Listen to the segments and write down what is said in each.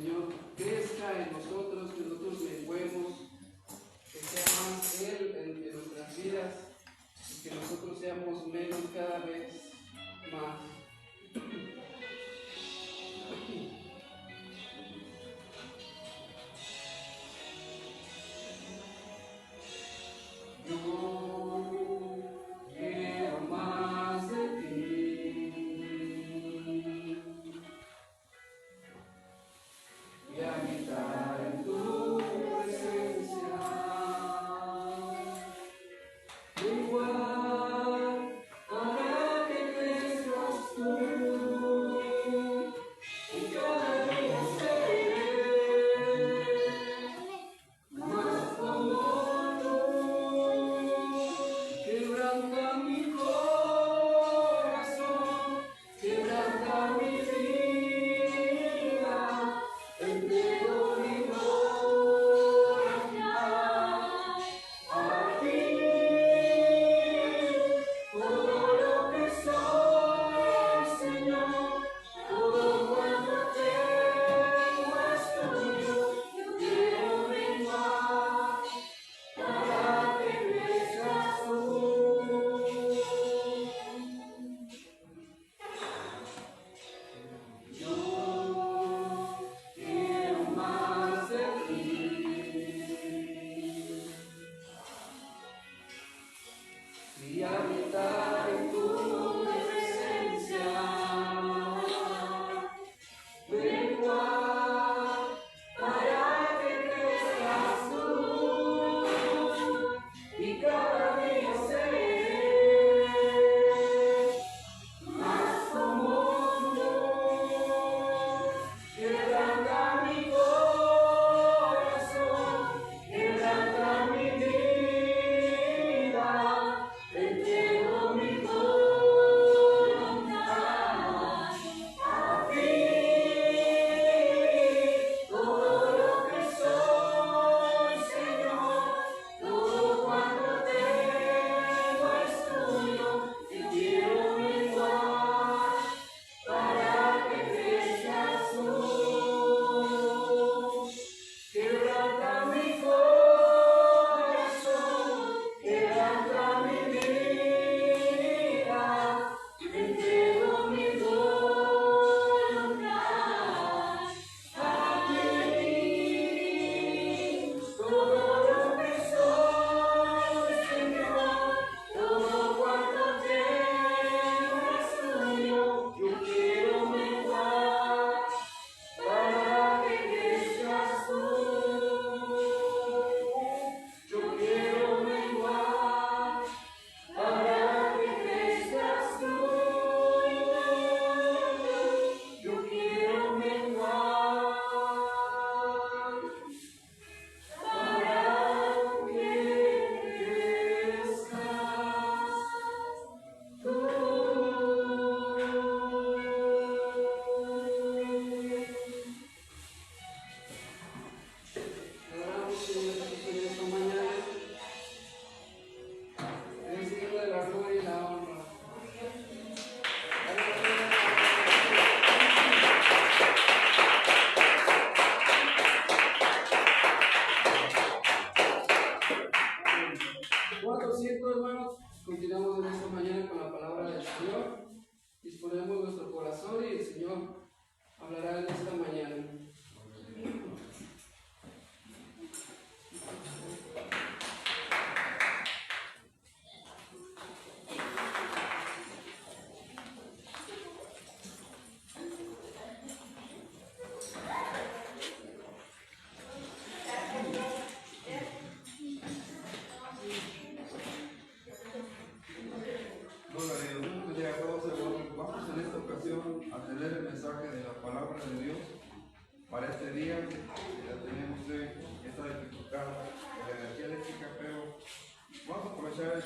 Señor crezca en nosotros, que nosotros menguemos, que sea más Él en nuestras vidas y que nosotros seamos menos cada vez más.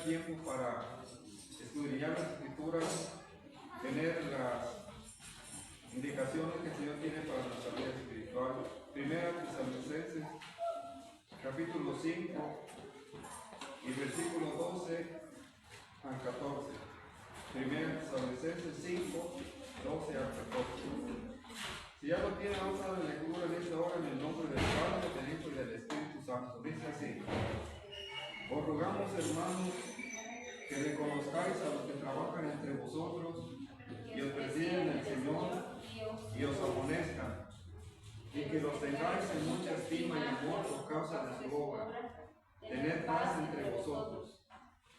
Tiempo para escudriñar las escrituras, tener las indicaciones que el Señor tiene para nuestra vida espiritual. Primera Tesalonicenses, capítulo 5 y versículo 12 al 14. Primera Tesalonicenses 5, 12 al 14. Si ya lo tiene, vamos a darle lectura en esta hora en el nombre del Padre, del Hijo y del Espíritu Santo. Dice así: os rogamos, hermanos, que reconozcáis a los que trabajan entre vosotros y os presiden el Señor y os amonestan, y que los tengáis en mucha estima y amor por causa de su obra. Tened paz entre vosotros.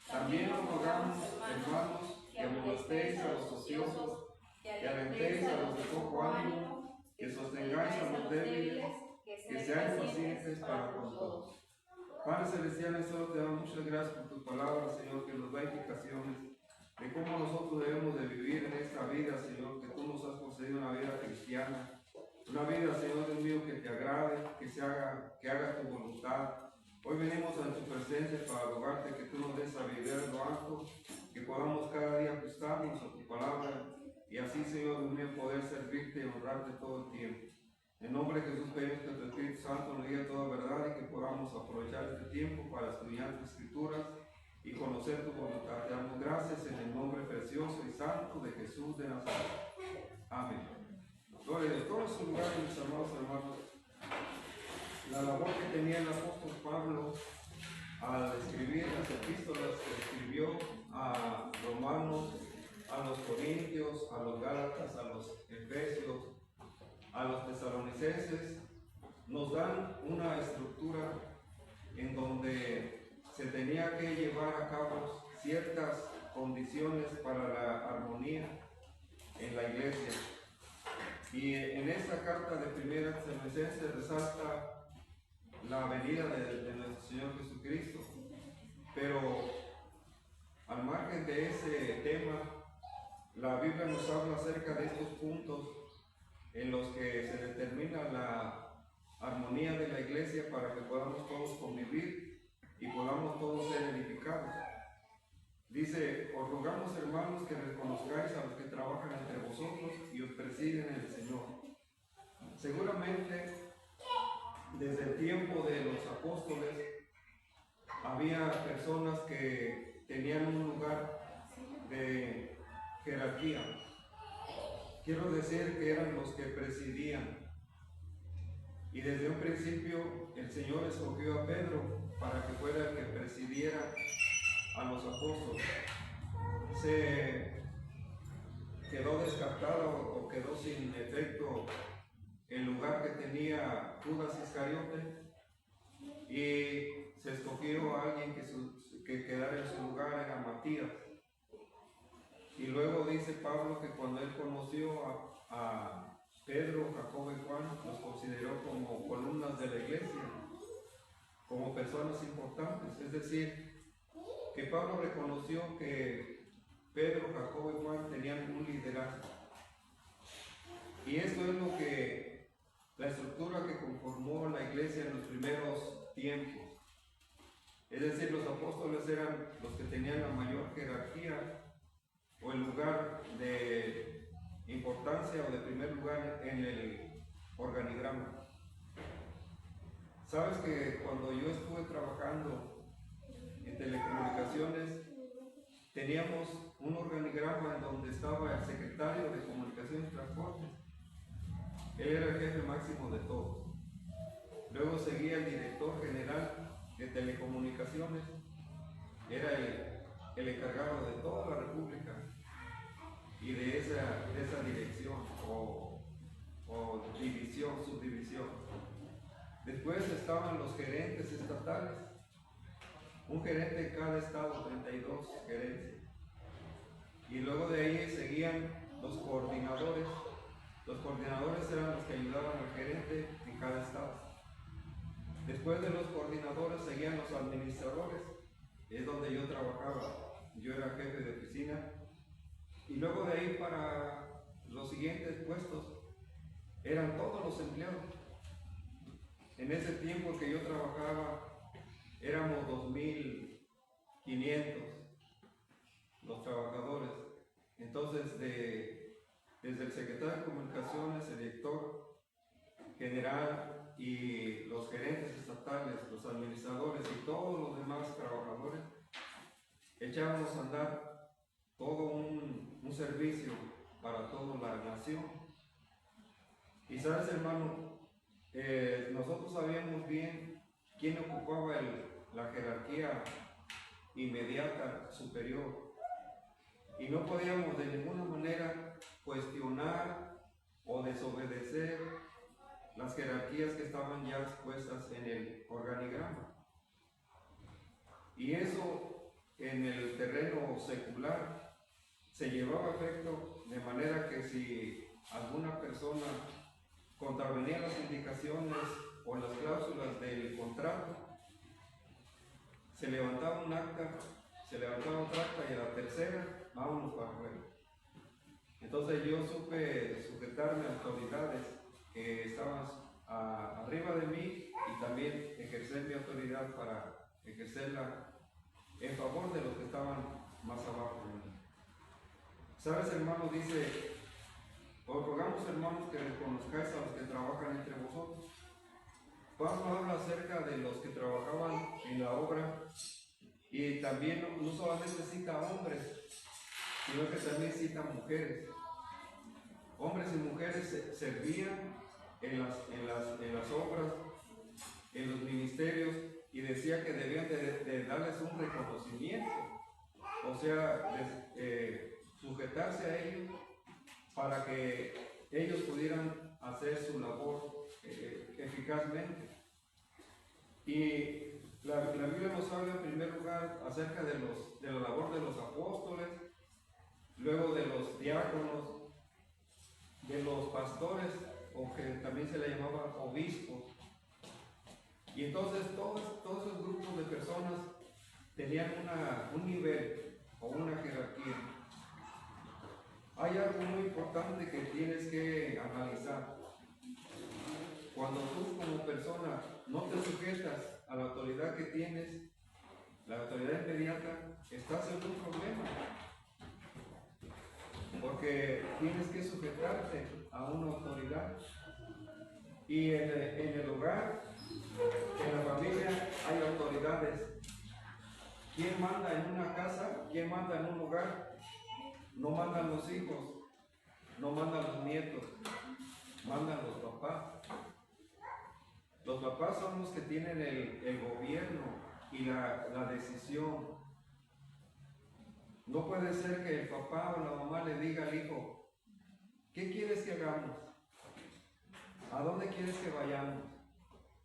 También os rogamos, hermanos, que amonestéis a los ociosos, que alentéis a los de poco ánimo, que sostengáis a los débiles, que seáis pacientes para con todos. Padre Celestial, Señor, te damos muchas gracias por tu palabra, Señor, que nos da indicaciones de cómo nosotros debemos de vivir en esta vida, Señor, que tú nos has concedido una vida cristiana, una vida, Señor Dios mío, que te agrade, que haga tu voluntad. Hoy venimos a tu presencia para rogarte que tú nos des sabiduría en lo alto, que podamos cada día ajustarnos a tu palabra y así, Señor Dios mío, poder servirte y honrarte todo el tiempo. En nombre de Jesús pedimos que tu Espíritu Santo nos diga toda verdad y que podamos aprovechar este tiempo para estudiar tus escrituras y conocer tu voluntad. Te damos gracias en el nombre precioso y santo de Jesús de Nazaret. Amén. Gloria a Dios. Todos sus lugares, mis amados hermanos, la labor que tenía el apóstol Pablo al escribir las epístolas que escribió a Romanos, a los Corintios, a los Gálatas, a los Efesios, a los Tesalonicenses, nos dan una estructura en donde se tenía que llevar a cabo ciertas condiciones para la armonía en la iglesia. Y en esta carta de Primera Tesalonicenses resalta la venida de nuestro Señor Jesucristo, pero al margen de ese tema, la Biblia nos habla acerca de estos puntos en los que se determina la armonía de la iglesia para que podamos todos convivir y podamos todos ser edificados. Dice: os rogamos, hermanos, que reconozcáis a los que trabajan entre vosotros y os presiden en el Señor. Seguramente desde el tiempo de los apóstoles había personas que tenían un lugar de jerarquía. Quiero decir que eran los que presidían. Y desde un principio el Señor escogió a Pedro para que fuera el que presidiera a los apóstoles. Se quedó descartado o quedó sin efecto el lugar que tenía Judas Iscariote y se escogió a alguien que quedara en su lugar, era Matías. Y luego dice Pablo que cuando él conoció a Pedro, Jacobo y Juan, los consideró como columnas de la iglesia, como personas importantes. Es decir, que Pablo reconoció que Pedro, Jacobo y Juan tenían un liderazgo. Y esto es lo que la estructura que conformó la iglesia en los primeros tiempos. Es decir, los apóstoles eran los que tenían la mayor jerarquía o el lugar de importancia o de primer lugar en el organigrama. Sabes que cuando yo estuve trabajando en telecomunicaciones, teníamos un organigrama en donde estaba el secretario de Comunicaciones y Transportes. Él era el jefe máximo de todos. Luego seguía el director general de telecomunicaciones, era el encargado de toda la república y de esa dirección o división, subdivisión. Después estaban los gerentes estatales, un gerente en cada estado, 32 gerentes. Y luego de ahí seguían los coordinadores. Los coordinadores eran los que ayudaban al gerente en cada estado. Después de los coordinadores seguían los administradores, es donde yo trabajaba. Yo era jefe de oficina. Y luego de ahí para los siguientes puestos eran todos los empleados. En ese tiempo que yo trabajaba éramos 2.500 los trabajadores. Entonces desde el secretario de Comunicaciones, el director general y los gerentes estatales, los administradores y todos los demás trabajadores, echábamos a andar todo un servicio para toda la nación. Y sabes, hermano, nosotros sabíamos bien quién ocupaba la jerarquía inmediata superior. Y no podíamos de ninguna manera cuestionar o desobedecer las jerarquías que estaban ya expuestas en el organigrama. Y eso en el terreno secular se llevaba a efecto de manera que si alguna persona contravenía las indicaciones o las cláusulas del contrato, se levantaba un acta, se levantaba otra acta y a la tercera, vámonos para afuera. Entonces yo supe sujetarme a autoridades que estaban arriba de mí y también ejercer mi autoridad para ejercerla en favor de los que estaban más abajo de mí. ¿Sabes, hermano? Dice, os rogamos, hermanos, que reconozcáis a los que trabajan entre vosotros. Pablo habla acerca de los que trabajaban en la obra y también no solamente cita hombres, sino que también cita mujeres. Hombres y mujeres servían en las obras, en los ministerios, y decía que debían de darles un reconocimiento, o sea, sujetarse a ellos para que ellos pudieran hacer su labor eficazmente. Y la Biblia nos habla en primer lugar acerca de la labor de los apóstoles, luego de los diáconos, de los pastores, o que también se le llamaba obispos. Y entonces todos esos grupos de personas tenían un nivel o una jerarquía. Hay algo muy importante que tienes que analizar. Cuando tú como persona no te sujetas a la autoridad que tienes, la autoridad inmediata, estás en un problema. Porque tienes que sujetarte a una autoridad. Y en el hogar, en la familia, hay autoridades. ¿Quién manda en una casa? ¿Quién manda en un lugar? No mandan los hijos, no mandan los nietos, mandan los papás. Los papás son los que tienen el gobierno y la decisión. No puede ser que el papá o la mamá le diga al hijo, ¿qué quieres que hagamos? ¿A dónde quieres que vayamos?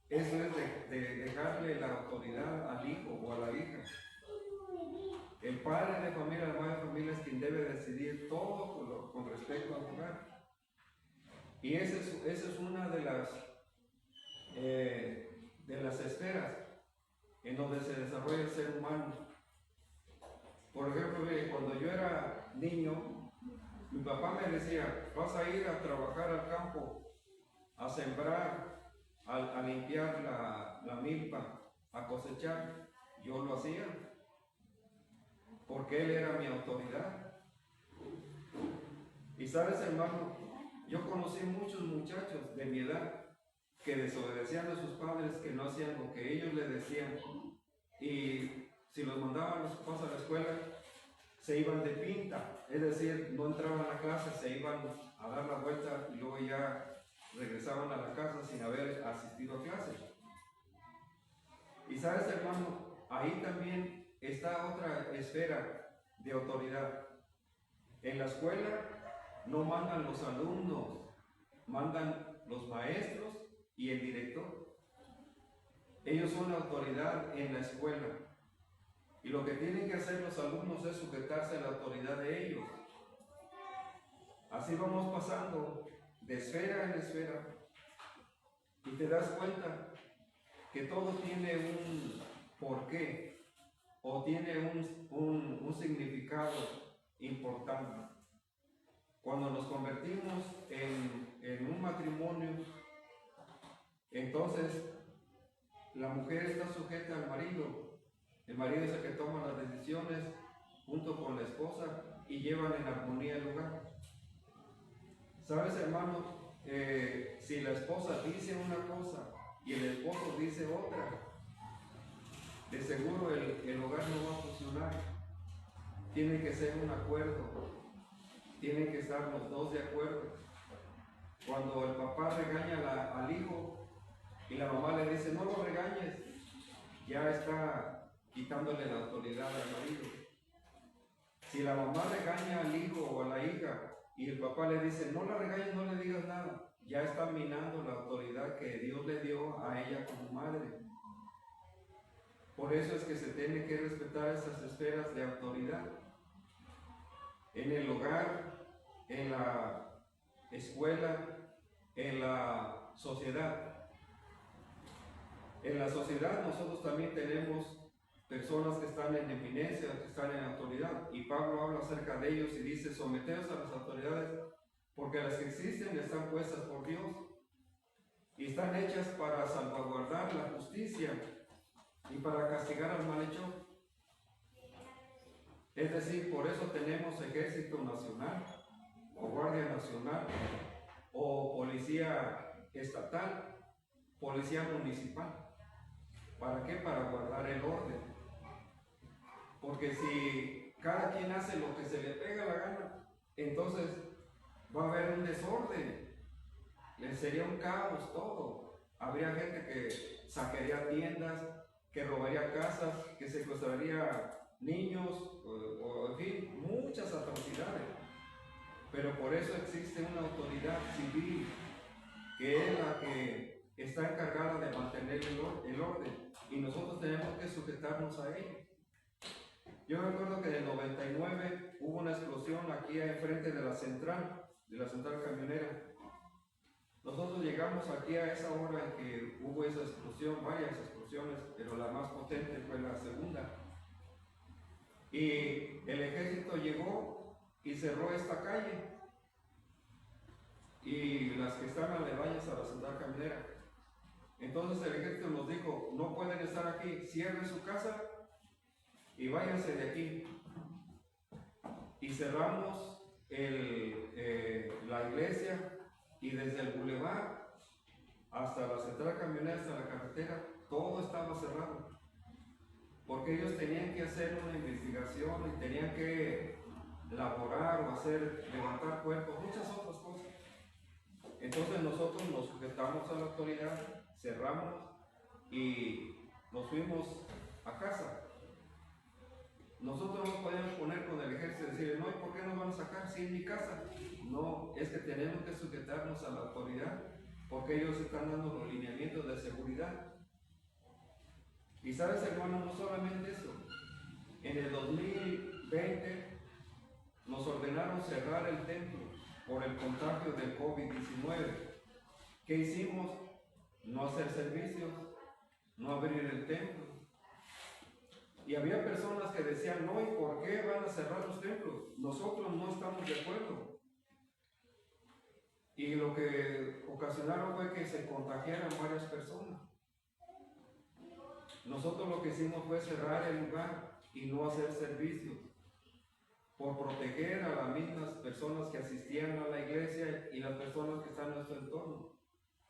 Eso es de dejarle la autoridad al hijo o a la hija. El padre de familia, la madre de familia es quien debe decidir todo con respecto al hogar. Y esa es una de las esferas en donde se desarrolla el ser humano. Por ejemplo, cuando yo era niño, mi papá me decía, vas a ir a trabajar al campo, a sembrar, a limpiar la milpa, a cosechar. Yo lo hacía, porque él era mi autoridad. Y sabes, hermano, yo conocí muchos muchachos de mi edad que desobedecían a sus padres, que no hacían lo que ellos les decían, y si los mandaban los papás a la escuela, se iban de pinta, es decir, no entraban a la clase, se iban a dar la vuelta y luego ya regresaban a la casa sin haber asistido a clase. Y sabes, hermano, ahí también está otra esfera de autoridad. En la escuela no mandan los alumnos, mandan los maestros y el director. Ellos son la autoridad en la escuela. Y lo que tienen que hacer los alumnos es sujetarse a la autoridad de ellos. Así vamos pasando de esfera en esfera. Y te das cuenta que todo tiene un porqué o tiene un significado importante. Cuando nos convertimos en un matrimonio, entonces la mujer está sujeta al marido. El marido es el que toma las decisiones junto con la esposa y llevan en armonía el hogar. ¿Sabes, hermano? Si la esposa dice una cosa y el esposo dice otra, de seguro el hogar no va a funcionar. Tiene que ser un acuerdo. Tienen que estar los dos de acuerdo. cuando el papá regaña al hijo y la mamá le dice, no lo regañes, ya está quitándole la autoridad al marido. Si la mamá regaña al hijo o a la hija y el papá le dice, no la regañes, no le digas nada, ya está minando la autoridad que Dios le dio a ella como madre. Por eso es que se tiene que respetar esas esferas de autoridad. En el hogar, en la escuela, en la sociedad. En la sociedad nosotros también tenemos personas que están en eminencia, que están en autoridad. Y Pablo habla acerca de ellos y dice, someteos a las autoridades, porque las que existen están puestas por Dios y están hechas para salvaguardar la justicia y para castigar al malhechor. Es decir, por eso tenemos ejército nacional, o guardia nacional, o policía estatal, policía municipal. ¿Para qué? Para guardar el orden. Porque si cada quien hace lo que se le pega la gana, entonces va a haber un desorden, sería un caos todo. Habría gente que saquearía tiendas, que robaría casas, que secuestraría niños, o en fin, muchas atrocidades. Pero por eso existe una autoridad civil, que es la que está encargada de mantener el orden, y nosotros tenemos que sujetarnos a ello. Yo me acuerdo que en el 99 hubo una explosión aquí enfrente de la central camionera. Nosotros llegamos aquí a esa hora en que hubo esa explosión, varias explosiones, pero la más potente fue la segunda. Y el ejército llegó y cerró esta calle. Y las que están aledañas a la central camionera. Entonces el ejército nos dijo, no pueden estar aquí, cierren su casa y váyanse de aquí. Y cerramos la iglesia, y desde el bulevar hasta la central camionera, hasta la carretera, todo estaba cerrado. Porque ellos tenían que hacer una investigación y tenían que laborar o levantar cuerpos, muchas otras cosas. Entonces nosotros nos sujetamos a la autoridad, cerramos y nos fuimos a casa. Nosotros no podemos poner con el ejército y decirle, no, ¿y por qué nos van a sacar si es mi casa? No, es que tenemos que sujetarnos a la autoridad, porque ellos están dando los lineamientos de seguridad. Y sabes, hermano, no solamente eso. En el 2020 nos ordenaron cerrar el templo por el contagio del COVID-19. ¿Qué hicimos? No hacer servicios, no abrir el templo. Y había personas que decían, no, ¿y por qué van a cerrar los templos? Nosotros no estamos de acuerdo. Y lo que ocasionaron fue que se contagiaran varias personas. Nosotros lo que hicimos fue cerrar el lugar y no hacer servicios, por proteger a las mismas personas que asistían a la iglesia y las personas que están en nuestro entorno.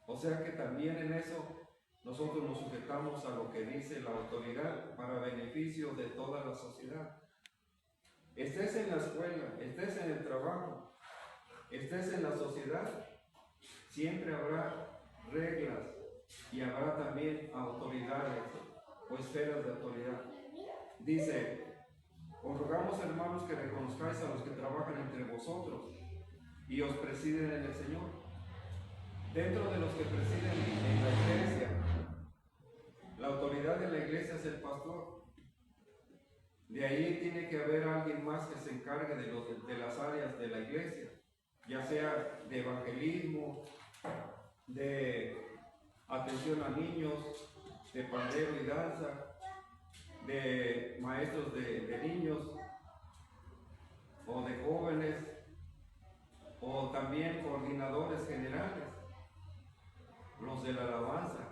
O sea que también en eso nosotros nos sujetamos a lo que dice la autoridad para beneficio de toda la sociedad. Estés en la escuela, estés en el trabajo, estés en la sociedad, siempre habrá reglas y habrá también autoridades o esferas de autoridad. Dice, os rogamos, hermanos, que reconozcáis a los que trabajan entre vosotros y os presiden en el Señor. Dentro de los que presiden en la iglesia, la autoridad de la iglesia es el pastor. De ahí tiene que haber alguien más que se encargue de las áreas de la iglesia, ya sea de evangelismo, de atención a niños, de pandero y danza, de maestros de niños o de jóvenes, o también coordinadores generales, los de la alabanza.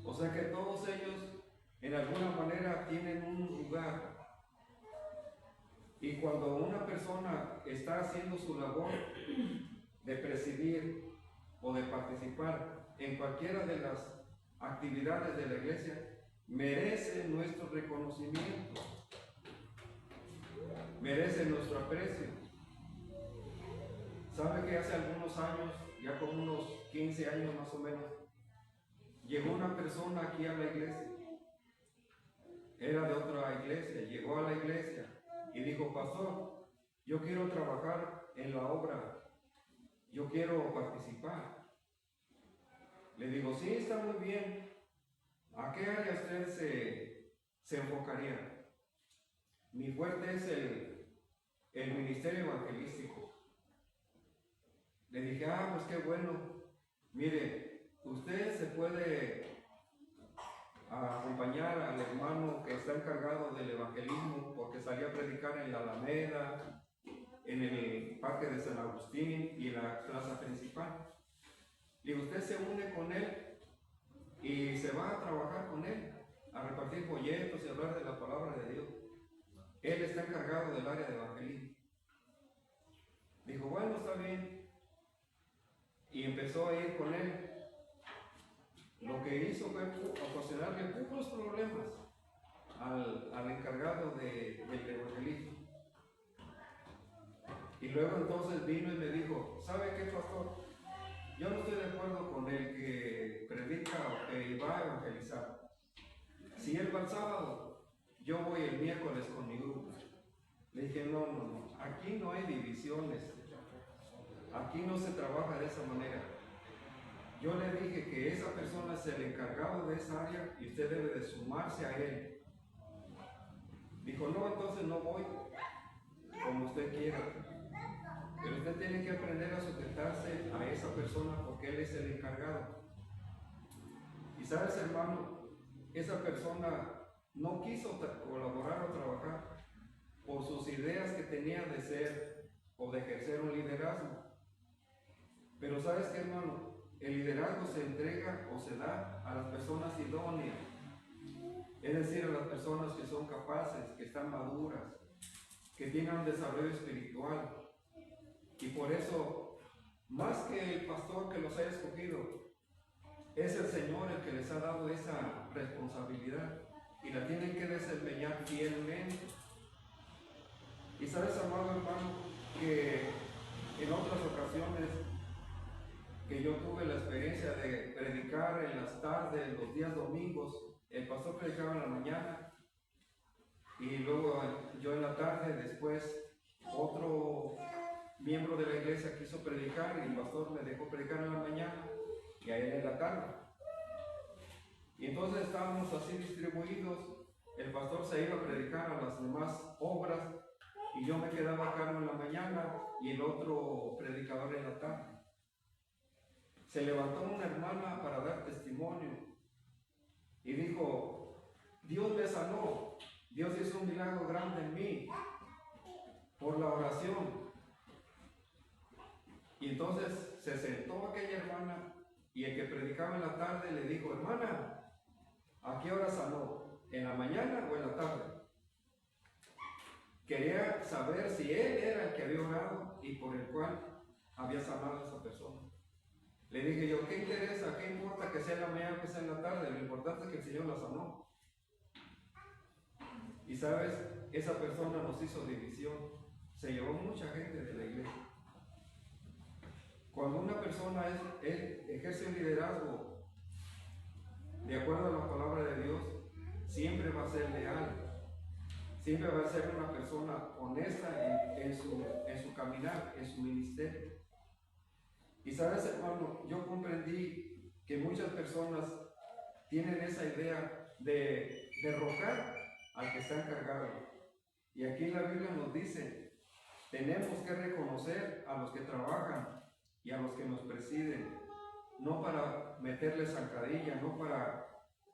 O sea que todos ellos en alguna manera tienen un lugar. Y cuando una persona está haciendo su labor de presidir o de participar en cualquiera de las actividades de la iglesia, merece nuestro reconocimiento, merece nuestro aprecio. ¿Sabe que hace algunos años, ya como unos 15 años más o menos, llegó una persona aquí a la iglesia? Era de otra iglesia, llegó a la iglesia y dijo: pastor, yo quiero trabajar en la obra, yo quiero participar. Le digo: sí, está muy bien. ¿A qué área usted se enfocaría? Mi fuerte es el ministerio evangelístico. Le dije: ah, pues qué bueno. Mire, usted se puede acompañar al hermano que está encargado del evangelismo, porque salió a predicar en la Alameda, en el Parque de San Agustín y en la plaza principal. Y usted se une con él y se va a trabajar con él, a repartir folletos y hablar de la palabra de Dios. Él está encargado del área de evangelismo. Dijo: bueno, está bien. Y empezó a ir con él. Lo que hizo fue ocasionarle puros problemas al encargado del evangelismo. Y luego entonces vino y me dijo: ¿sabe qué, pastor? Yo no estoy de acuerdo con el que predica o que va a evangelizar. Si él va el sábado, yo voy el miércoles con mi grupo. Le dije: no, aquí no hay divisiones, aquí no se trabaja de esa manera. Yo le dije que esa persona es el encargado de esa área y usted debe de sumarse a él. Dijo: no, entonces no voy, como usted quiera. Pero usted tiene que aprender a sujetarse a esa persona porque él es el encargado. Y sabes, hermano, esa persona no quiso colaborar o trabajar por sus ideas que tenía de ser o de ejercer un liderazgo. Pero sabes qué, hermano, el liderazgo se entrega o se da a las personas idóneas, es decir, a las personas que son capaces, que están maduras, que tienen un desarrollo espiritual. Y por eso, más que el pastor que los haya escogido, es el Señor el que les ha dado esa responsabilidad y la tienen que desempeñar fielmente. Y sabes, amado hermano, que en otras ocasiones que yo tuve la experiencia de predicar en las tardes, los días domingos, el pastor predicaba en la mañana y luego yo en la tarde. Después otro miembro de la iglesia quiso predicar y el pastor me dejó predicar en la mañana y a él en la tarde. Y entonces estábamos así distribuidos. El pastor se iba a predicar a las demás obras y yo me quedaba a cargo en la mañana y el otro predicador en la tarde. Se levantó una hermana para dar testimonio y dijo: Dios me sanó, Dios hizo un milagro grande en mí por la oración. Y entonces se sentó aquella hermana y el que predicaba en la tarde le dijo: hermana, ¿a qué hora sanó? ¿En la mañana o en la tarde? Quería saber si él era el que había orado y por el cual había sanado a esa persona. Le dije yo: ¿qué interesa? ¿Qué importa que sea en la mañana o que sea en la tarde? Lo importante es que el Señor la sanó. Y sabes, esa persona nos hizo división. Se llevó mucha gente de la iglesia. Cuando una persona ejerce un liderazgo de acuerdo a la palabra de Dios, siempre va a ser leal, siempre va a ser una persona honesta en su caminar, en su ministerio. Y sabes, hermano, yo comprendí que muchas personas tienen esa idea de derrocar al que está encargado. Y aquí en la Biblia nos dice: tenemos que reconocer a los que trabajan y a los que nos presiden, no para meterles zancadilla, no para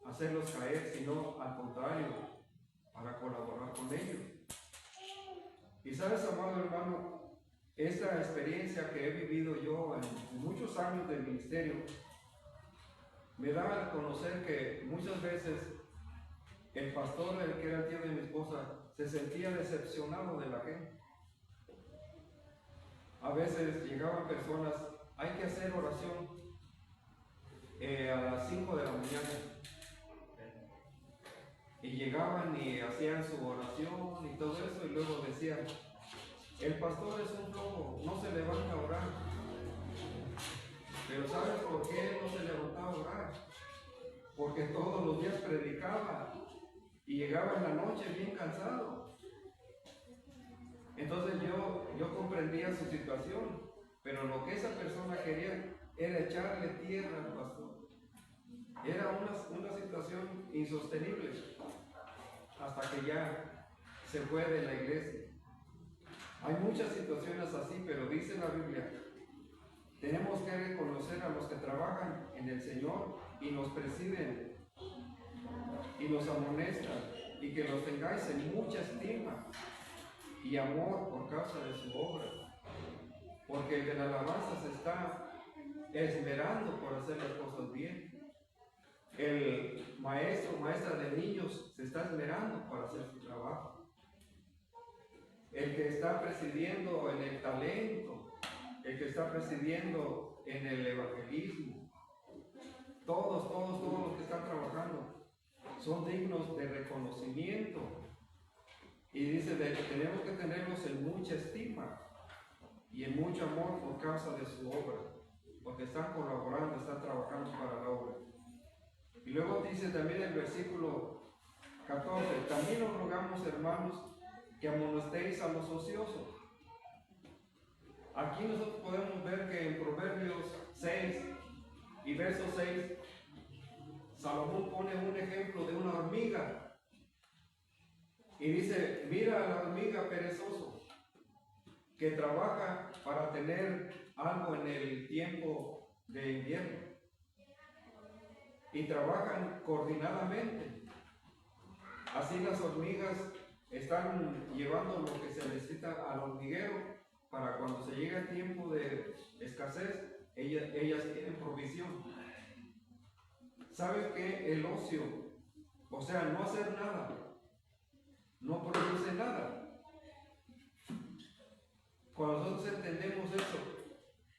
hacerlos caer, sino al contrario, para colaborar con ellos. Y sabes, amado hermano, esta experiencia que he vivido yo en muchos años del ministerio me da a conocer que muchas veces el pastor, el que era el tío de mi esposa, se sentía decepcionado de la gente. A veces llegaban personas: hay que hacer oración a las 5 de la mañana. Y llegaban y hacían su oración y todo eso, y luego decían: El pastor es un flojo, no se levanta a orar. Pero ¿sabes por qué él no se levantaba a orar? Porque todos los días predicaba y llegaba en la noche bien cansado. Entonces yo comprendía su situación, pero lo que esa persona quería era echarle tierra al pastor. Era una situación insostenible hasta que ya se fue de la iglesia. Hay muchas situaciones así, pero dice la Biblia, tenemos que reconocer a los que trabajan en el Señor y nos presiden y nos amonestan, y que los tengáis en mucha estima y amor por causa de su obra, porque el de la alabanza se está esmerando por hacer las cosas bien. El maestro, maestra de niños se está esmerando para hacer su trabajo. El que está presidiendo en el talento, el que está presidiendo en el evangelismo, todos los que están trabajando son dignos de reconocimiento. Y dice que tenemos que tenerlos en mucha estima y en mucho amor por causa de su obra, porque están colaborando, están trabajando para la obra. Y luego dice también el versículo 14, también os rogamos, hermanos, que amonestéis a los ociosos. Aquí nosotros podemos ver que en Proverbios 6 y verso 6, Salomón pone un ejemplo de una hormiga. Y dice, mira a la hormiga perezoso, que trabaja para tener algo en el tiempo de invierno. Y trabajan coordinadamente. Así las hormigas están llevando lo que se necesita al hormiguero para cuando se llega el tiempo de escasez, ellas tienen provisión. ¿Sabes qué? El ocio, o sea, no hacer nada, no produce nada. Cuando nosotros entendemos eso,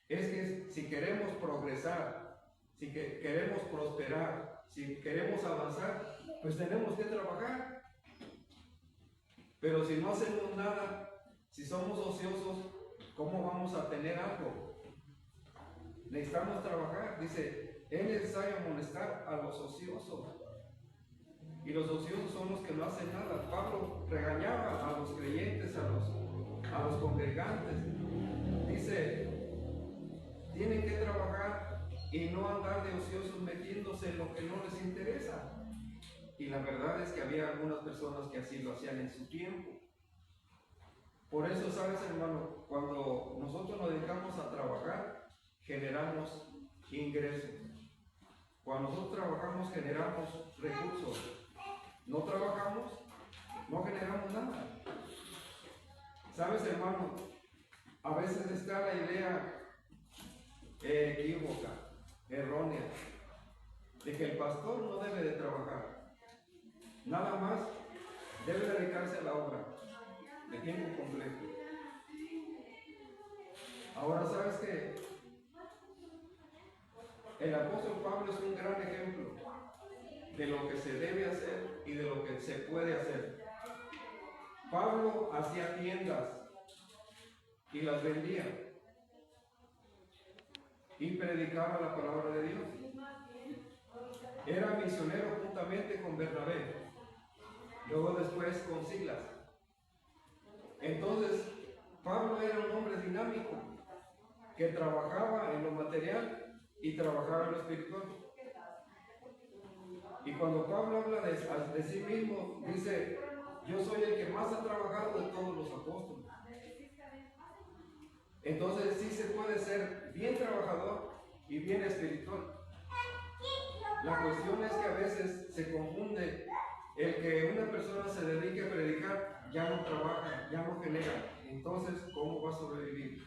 es que si queremos progresar, si queremos prosperar, si queremos avanzar, pues tenemos que trabajar. Pero si no hacemos nada, si somos ociosos, ¿cómo vamos a tener algo? Necesitamos trabajar. Dice, es necesario amonestar a los ociosos. Y los ociosos son los que no hacen nada. Pablo regañaba a los creyentes, a los congregantes. Dice, tienen que trabajar y no andar de ociosos metiéndose en lo que no les interesa. Y la verdad es que había algunas personas que así lo hacían en su tiempo. Por eso, ¿sabes, hermano? Cuando nosotros nos dedicamos a trabajar, generamos ingresos. Cuando nosotros trabajamos, generamos recursos. No trabajamos, no generamos nada. ¿Sabes, hermano? A veces está la idea equívoca, errónea, de que el pastor no debe de trabajar. Nada más debe dedicarse a la obra de tiempo completo. Ahora, ¿sabes qué? El apóstol Pablo es un gran ejemplo de lo que se debe hacer y de lo que se puede hacer. Pablo hacía tiendas y las vendía y predicaba la palabra de Dios. Era misionero juntamente con Bernabé, luego después con Silas. Entonces, Pablo era un hombre dinámico que trabajaba en lo material y trabajaba en lo espiritual. Y cuando Pablo habla de sí mismo, dice, yo soy el que más ha trabajado de todos los apóstoles. Entonces sí se puede ser bien trabajador y bien espiritual. La cuestión es que a veces se confunde el que una persona se dedique a predicar, ya no trabaja, ya no genera. Entonces, ¿cómo va a sobrevivir?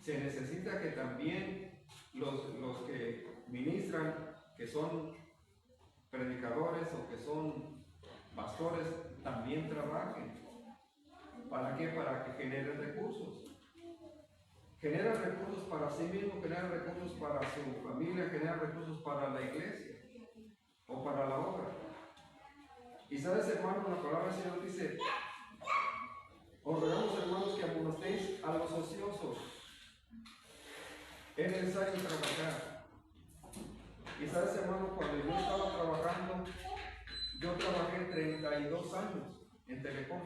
Se necesita que también los que ministran, que son predicadores o que son pastores, también trabajen. ¿Para qué? Para que generen recursos. Genera recursos para sí mismo, genera recursos para su familia, genera recursos para la iglesia o para la obra. Y sabes, hermano, la palabra del Señor dice Os rogamos, hermanos, que amonestéis a los ociosos. Es necesario trabajar. Y sabes, hermano, cuando yo estaba trabajando, yo trabajé 32 años en Telecom.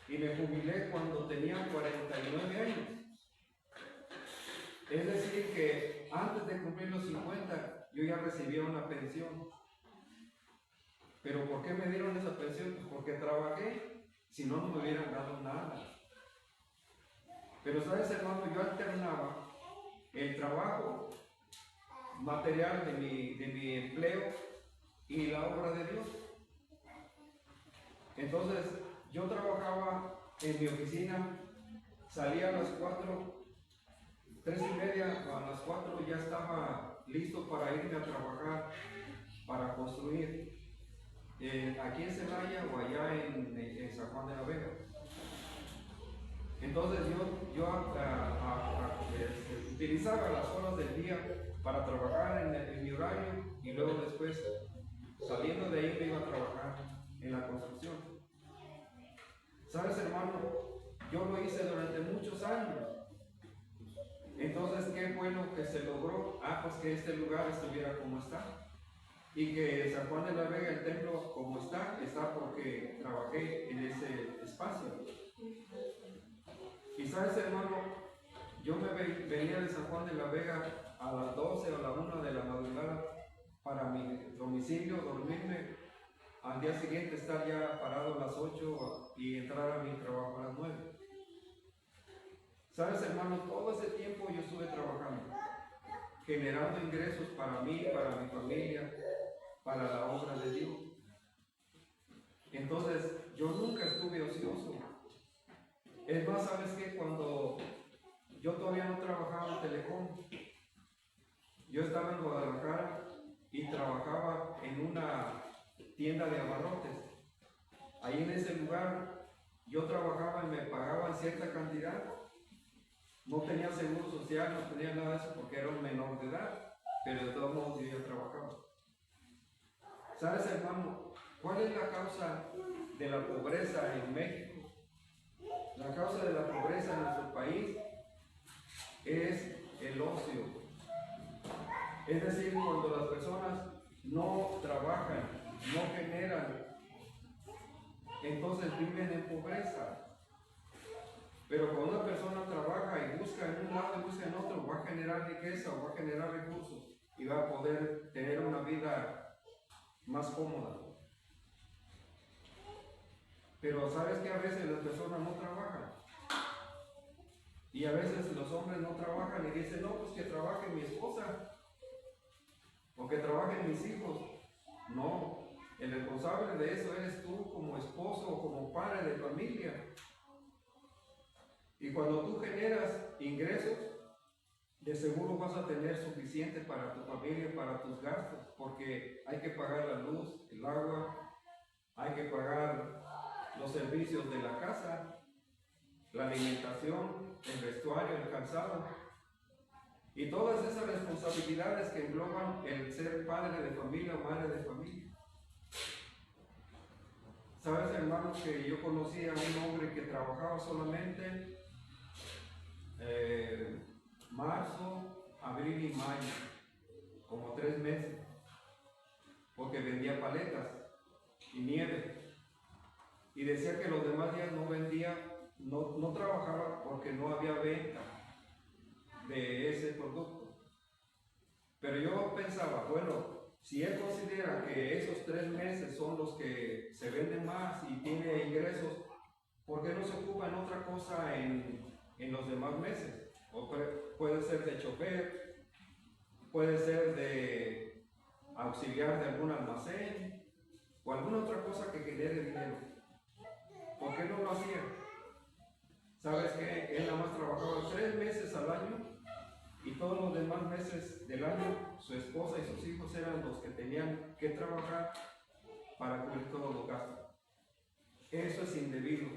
Y me jubilé cuando tenía 49 años. Es decir, que antes de cumplir los 50, yo ya recibía una pensión. ¿Pero por qué me dieron esa pensión? Pues porque trabajé, si no, no me hubieran dado nada. Pero sabes, hermano, yo alternaba el trabajo material de mi empleo y la obra de Dios. Entonces, yo trabajaba en mi oficina, salía a las 4, 3:30, a las 4 ya estaba listo para irme a trabajar, para construir. Aquí en Celaya o allá en San Juan de la Vega. Entonces yo utilizaba las horas del día para trabajar en mi horario y luego después, saliendo de ahí, me iba a trabajar en la construcción. ¿Sabes, hermano? Yo lo hice durante muchos años. Entonces, ¿qué fue lo que se logró? Pues que este lugar estuviera como está. Y que San Juan de la Vega, el templo como está porque trabajé en ese espacio. Y sabes, hermano, yo me venía de San Juan de la Vega a las 12 o a la 1 de la madrugada para mi domicilio, dormirme, al día siguiente estar ya parado a las 8 y entrar a mi trabajo a las 9. Sabes, hermano, todo ese tiempo yo estuve trabajando, generando ingresos para mí, para mi familia, para la obra de Dios. Entonces, yo nunca estuve ocioso. Es más, ¿sabes qué? Cuando yo todavía no trabajaba en Telecom, yo estaba en Guadalajara y trabajaba en una tienda de abarrotes. Ahí en ese lugar yo trabajaba y me pagaban cierta cantidad. No tenía seguro social, no tenía nada de eso porque era un menor de edad, pero de todos modos yo ya trabajaba. ¿Sabes, hermano, cuál es la causa de la pobreza en México? La causa de la pobreza en nuestro país es el ocio. Es decir, cuando las personas no trabajan, no generan, entonces viven en pobreza. Pero cuando una persona trabaja y busca en un lado y busca en otro, va a generar riqueza o va a generar recursos y va a poder tener una vida más cómoda. Pero sabes que a veces las personas no trabajan. Y a veces los hombres no trabajan y dicen, no, pues que trabaje mi esposa. O que trabajen mis hijos. No, el responsable de eso eres tú como esposo o como padre de familia. Y cuando tú generas ingresos, de seguro vas a tener suficiente para tu familia, para tus gastos, porque hay que pagar la luz, el agua, hay que pagar los servicios de la casa, la alimentación, el vestuario, el calzado, y todas esas responsabilidades que engloban el ser padre de familia o madre de familia. Sabes, hermanos, que yo conocí a un hombre que trabajaba solamente marzo, abril y mayo, como 3 meses, porque vendía paletas y nieve, y decía que los demás días no vendía, no trabajaba porque no había venta de ese producto. Pero yo pensaba, bueno, si él considera que esos 3 meses son los que se venden más y tiene ingresos, ¿por qué no se ocupa en otra cosa en los demás meses? O puede ser de chofer, puede ser de auxiliar de algún almacén o alguna otra cosa que genere dinero. ¿Por qué no lo hacía? ¿Sabes qué? Él nada más trabajaba 3 meses al año y todos los demás meses del año su esposa y sus hijos eran los que tenían que trabajar para cubrir todos los gastos. Eso es indebido.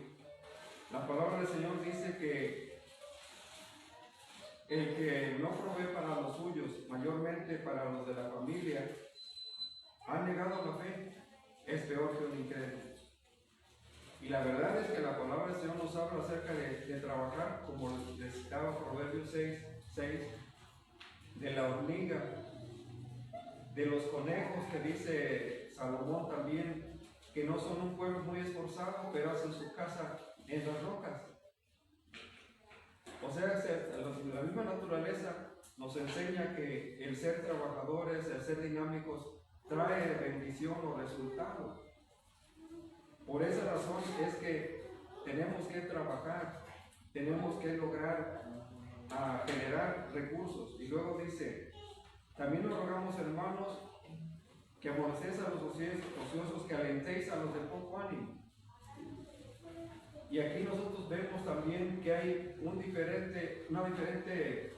La palabra del Señor dice que el que no provee para los suyos, mayormente para los de la familia, ha negado la fe, es peor que un incrédulo. Y la verdad es que la palabra del Señor nos habla acerca de trabajar, como les citaba Proverbios 6, de la hormiga, de los conejos, que dice Salomón también, que no son un pueblo muy esforzado, pero hacen su casa en las rocas. O sea, la misma naturaleza nos enseña que el ser trabajadores, el ser dinámicos, trae bendición o resultado. Por esa razón es que tenemos que trabajar, tenemos que lograr generar recursos. Y luego dice, también nos rogamos, hermanos, que amonestéis a los ociosos, que alentéis a los de poco ánimo. Y aquí nosotros vemos también que hay una diferente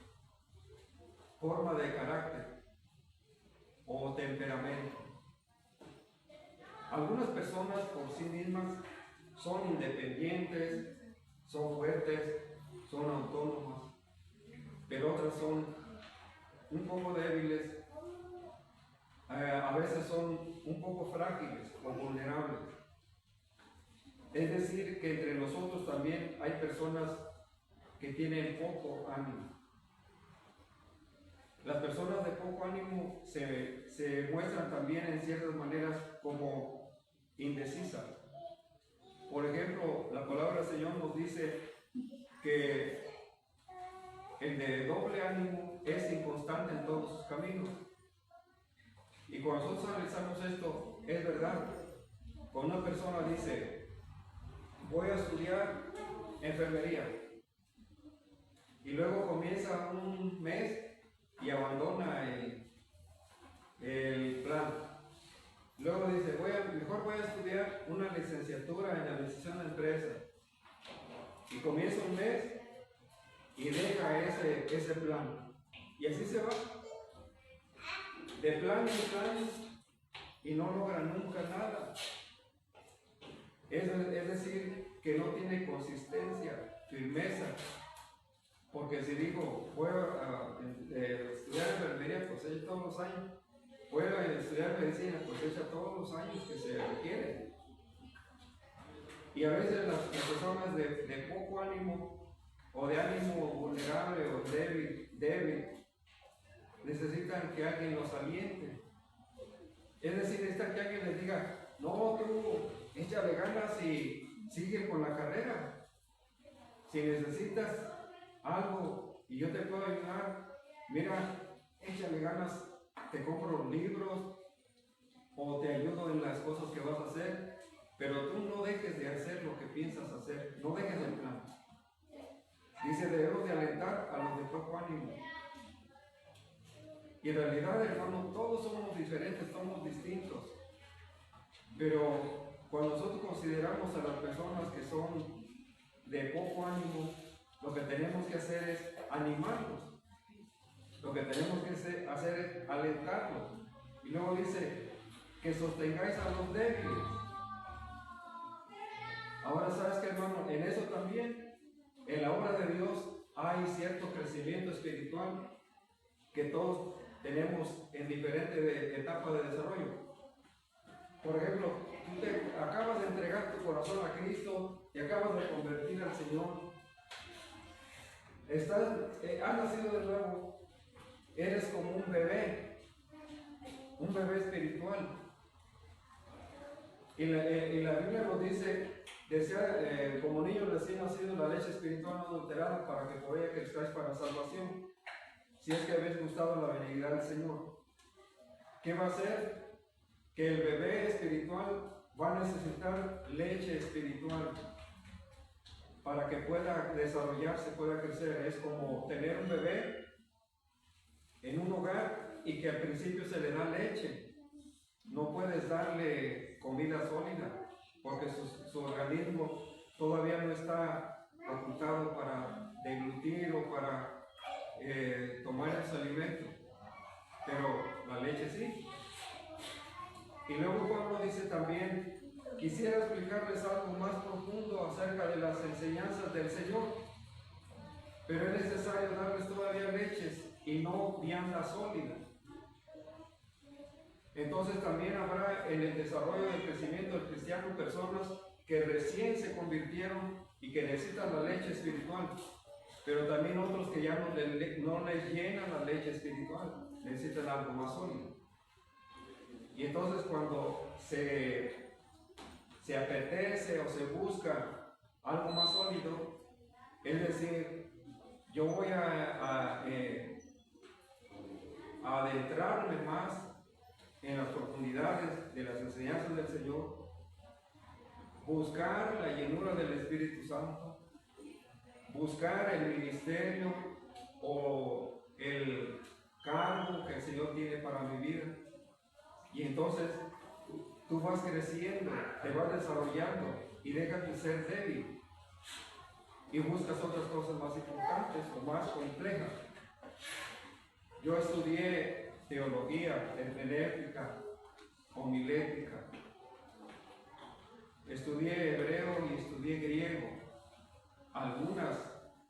forma de carácter o temperamento. Algunas personas por sí mismas son independientes, son fuertes, son autónomas, pero otras son un poco débiles, a veces son un poco frágiles o vulnerables. Es decir, que entre nosotros también hay personas que tienen poco ánimo. Las personas de poco ánimo se muestran también en ciertas maneras como indecisas. Por ejemplo, la palabra del Señor nos dice que el de doble ánimo es inconstante en todos sus caminos. Y cuando nosotros analizamos esto, es verdad. Cuando una persona dice, voy a estudiar enfermería, y luego comienza un mes y abandona el plan. Luego dice, mejor voy a estudiar una licenciatura en administración de empresas. Y comienza un mes y deja ese plan. Y así se va. De plan en plan y no logra nunca nada. Es decir, que no tiene consistencia, firmeza. Porque si digo, voy a estudiar enfermería, pues echa todos los años. Voy a estudiar medicina, pues echa todos los años que se requieren. Y a veces las personas de poco ánimo, o de ánimo vulnerable o débil, necesitan que alguien los aliente. Es decir, necesitan que alguien les diga, no, tú, échale ganas y sigue con la carrera. Si necesitas algo y yo te puedo ayudar, mira, échale ganas, te compro libros o te ayudo en las cosas que vas a hacer, pero tú no dejes de hacer lo que piensas hacer, no dejes el plan. Dice, debemos de alentar a los de poco ánimo. Y en realidad, hermano, todos somos diferentes, somos distintos, pero cuando nosotros consideramos a las personas que son de poco ánimo, lo que tenemos que hacer es animarlos. Lo que tenemos que hacer es alentarlos. Y luego dice que sostengáis a los débiles. Ahora, ¿sabes qué, hermano? En eso también, en la obra de Dios, hay cierto crecimiento espiritual que todos tenemos en diferentes etapas de desarrollo. Por ejemplo, tú te acabas de entregar tu corazón a Cristo y acabas de convertir al Señor. Has nacido de nuevo, eres como un bebé espiritual. Y la Biblia nos dice, como niños recién nacidos, la leche espiritual no adulterada, para que por ella crezcáis para salvación, si es que habéis gustado la benignidad del Señor. ¿Qué va a hacer? Que el bebé espiritual va a necesitar leche espiritual para que pueda desarrollarse, pueda crecer. Es como tener un bebé en un hogar y que al principio se le da leche. No puedes darle comida sólida porque su organismo todavía no está facultado para deglutir o para tomar ese alimento, pero la leche sí. Y luego Pablo dice también, quisiera explicarles algo más profundo acerca de las enseñanzas del Señor, pero es necesario darles todavía leches y no vianda sólida. Entonces también habrá en el desarrollo del crecimiento del cristiano personas que que recién se convirtieron y que necesitan la leche espiritual, pero también otros que ya no les llena la leche espiritual, necesitan algo más sólido. Y entonces cuando se apetece o se busca algo más sólido, es decir, yo voy a adentrarme más en las profundidades de las enseñanzas del Señor, buscar la llenura del Espíritu Santo, buscar el ministerio o el cargo que el Señor tiene para mi vida. Y entonces tú vas creciendo, te vas desarrollando y dejas de ser débil y buscas otras cosas más importantes o más complejas. Yo estudié teología, hermenéutica, homilética, estudié hebreo y estudié griego, algunas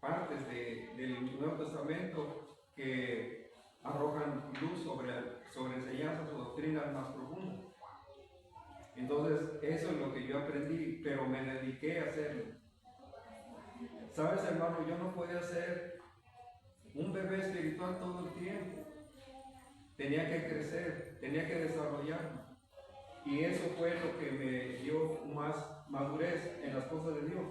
partes del Nuevo Testamento que arrojan luz sobre enseñanzas o doctrinas más profundas. Entonces, eso es lo que yo aprendí, pero me dediqué a hacerlo. Sabes, hermano, yo no podía ser un bebé espiritual todo el tiempo. Tenía que crecer, tenía que desarrollarme. Y eso fue lo que me dio más madurez en las cosas de Dios.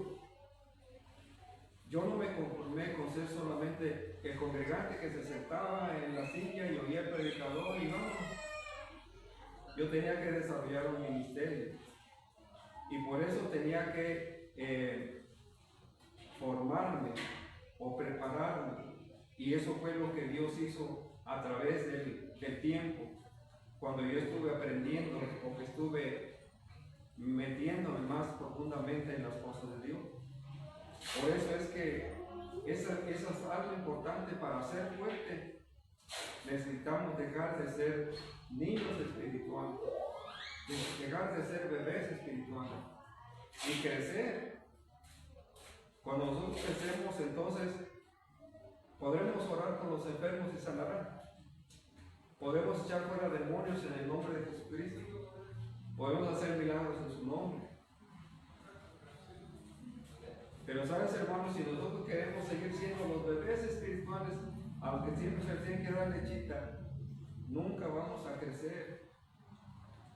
Yo no me conformé con ser solamente el congregante que se sentaba en la silla y oía el predicador y no. Yo tenía que desarrollar un ministerio. Y por eso tenía que formarme o prepararme. Y eso fue lo que Dios hizo a través del tiempo. Cuando yo estuve aprendiendo o que estuve metiéndome más profundamente en las cosas de Dios. Por eso es que eso es algo importante. Para ser fuerte necesitamos dejar de ser niños espirituales, dejar de ser bebés espirituales y crecer. Cuando nosotros crecemos, entonces podremos orar por los enfermos y sanarán. Podemos echar fuera demonios en el nombre de Jesucristo. Podemos hacer milagros en su nombre. Pero sabes, hermanos, si nosotros queremos seguir siendo los bebés espirituales, aunque siempre se tienen que dar lechita, nunca vamos a crecer.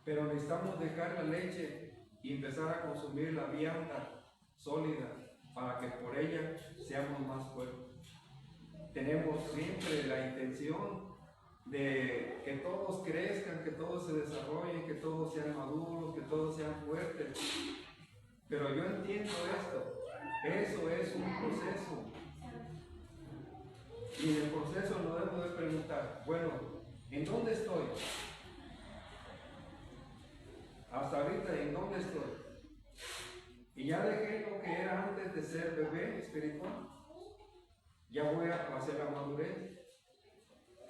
Pero necesitamos dejar la leche y empezar a consumir la vianda sólida para que por ella seamos más fuertes. Tenemos siempre la intención de que todos crezcan, que todos se desarrollen, que todos sean maduros, que todos sean fuertes. Pero yo entiendo esto. Eso es un proceso. Y en el proceso nos debemos de preguntar, bueno, ¿en dónde estoy? Hasta ahorita, ¿en dónde estoy? Y ya dejé lo que era antes de ser bebé espiritual. Ya voy hacia la madurez.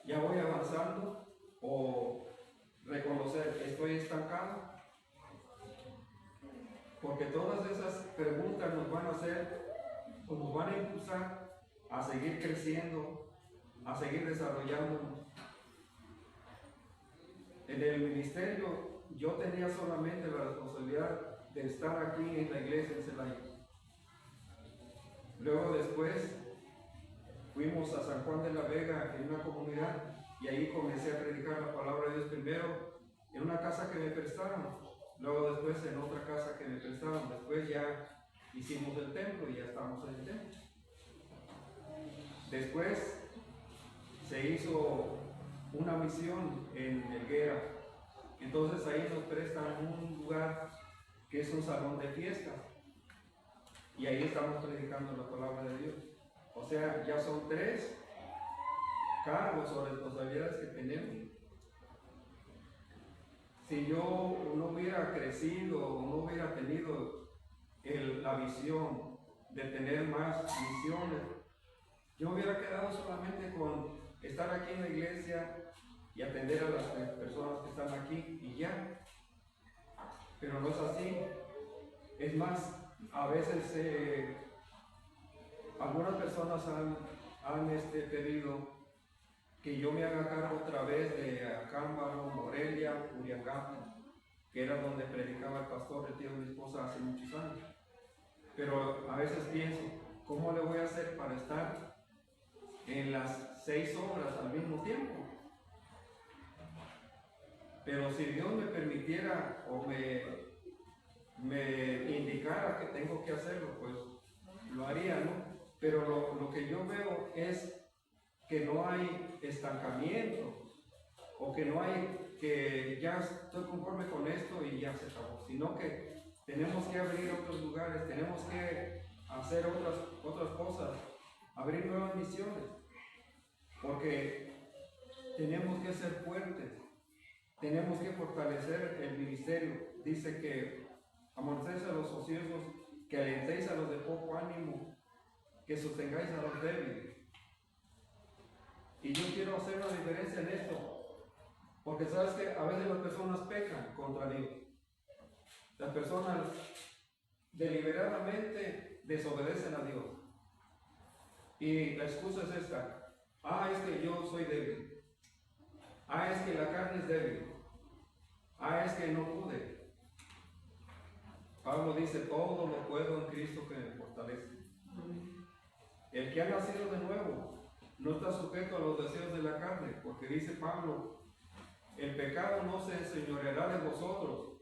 Ya voy avanzando o reconocer, estoy estancado. Porque todas esas preguntas nos van a hacer, o nos van a impulsar a seguir creciendo, a seguir desarrollándonos. En el ministerio yo tenía solamente la responsabilidad de estar aquí en la iglesia en Celaya. Luego después fuimos a San Juan de la Vega en una comunidad y ahí comencé a predicar la palabra de Dios primero en una casa que me prestaron. Luego después en otra casa que me prestaron, después ya hicimos el templo y ya estamos en el templo. Después se hizo una misión en Helguera, entonces ahí nos prestan un lugar que es un salón de fiestas y ahí estamos predicando la palabra de Dios. O sea, ya son 3 cargos o responsabilidades que tenemos. Si yo no hubiera crecido o no hubiera tenido la visión de tener más misiones, yo me hubiera quedado solamente con estar aquí en la iglesia y atender a las personas que están aquí y ya. Pero no es así. Es más, a veces algunas personas han pedido que yo me haga cargo otra vez de Acámbaro, Morelia, Uriangato, que era donde predicaba el pastor, el tío de mi esposa, hace muchos años. Pero a veces pienso, ¿cómo le voy a hacer para estar en las 6 obras al mismo tiempo? Pero si Dios me permitiera o me indicara que tengo que hacerlo, pues lo haría, ¿no? Pero lo que yo veo es que no hay estancamiento, o que no hay que ya estoy conforme con esto y ya se acabó, sino que tenemos que abrir otros lugares, tenemos que hacer otras cosas, abrir nuevas misiones, porque tenemos que ser fuertes, tenemos que fortalecer el ministerio. Dice que amonestéis a los ociosos, que alentéis a los de poco ánimo, que sostengáis a los débiles. Y yo quiero hacer una diferencia en esto, porque sabes que a veces las personas pecan contra Dios. Las personas deliberadamente desobedecen a Dios. Y la excusa es esta: es que yo soy débil. Es que la carne es débil. Es que no pude. Pablo dice: todo lo puedo en Cristo que me fortalece. El que ha nacido de nuevo no está sujeto a los deseos de la carne, porque dice Pablo: el pecado no se enseñoreará de vosotros,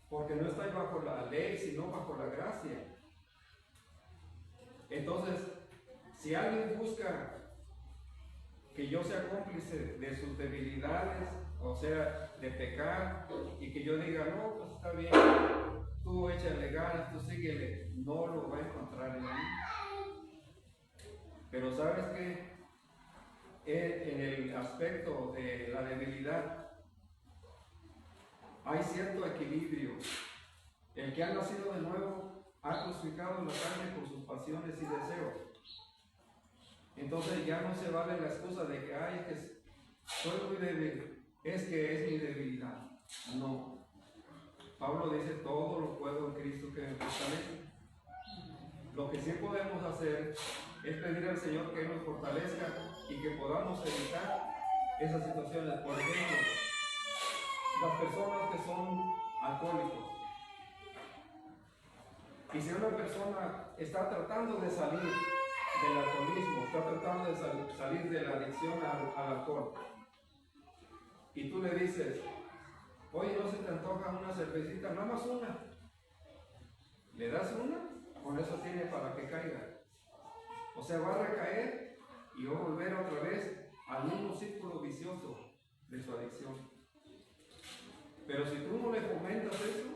porque no estáis bajo la ley, sino bajo la gracia. Entonces, si alguien busca que yo sea cómplice de sus debilidades, o sea, de pecar, y que yo diga, no, pues está bien, tú échale ganas, tú síguele, no lo va a encontrar en mí. Pero ¿sabes qué? En el aspecto de la debilidad hay cierto equilibrio. El que ha nacido de nuevo ha crucificado la carne con sus pasiones y deseos. Entonces ya no se vale la excusa de que es que soy muy débil, es que es mi debilidad. No. Pablo dice: todo lo puedo en Cristo que me fortalece. Lo que sí podemos hacer es pedir al Señor que nos fortalezca y que podamos evitar esas situaciones. Por ejemplo, las personas que son alcohólicos. Y si una persona está tratando de salir del alcoholismo, está tratando de salir de la adicción al alcohol, y tú le dices: oye, ¿no se te antoja una cervecita? Nada más una. ¿Le das una? Con eso tiene para que caiga. O sea, va a recaer y va a volver otra vez al mismo círculo vicioso de su adicción. Pero si tú no le fomentas eso,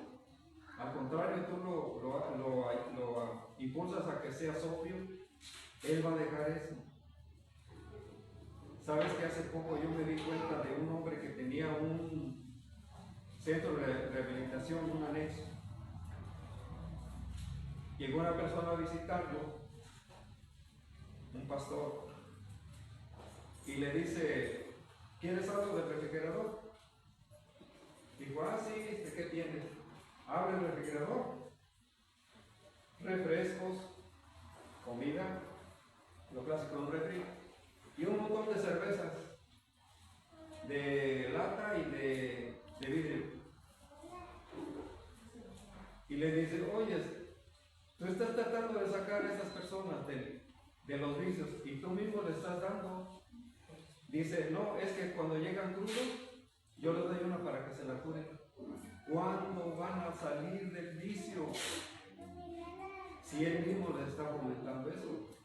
al contrario, tú lo impulsas a que sea sobrio, él va a dejar eso. Sabes que hace poco yo me di cuenta de un hombre que tenía un centro de rehabilitación, un anexo. Llegó una persona a visitarlo, un pastor, y le dice: ¿quieres algo del refrigerador? Dijo: sí, ¿qué tienes? Abre el refrigerador. Refrescos, comida, lo clásico de un refri, y un montón de cervezas, de lata y de vidrio. Y le dice: oye, tú estás tratando de sacar a esas personas de los vicios y tú mismo le estás dando. Dice: no, es que cuando llegan crudos, yo les doy una para que se la curen. ¿Cuándo van a salir del vicio? Si él mismo les está fomentando eso.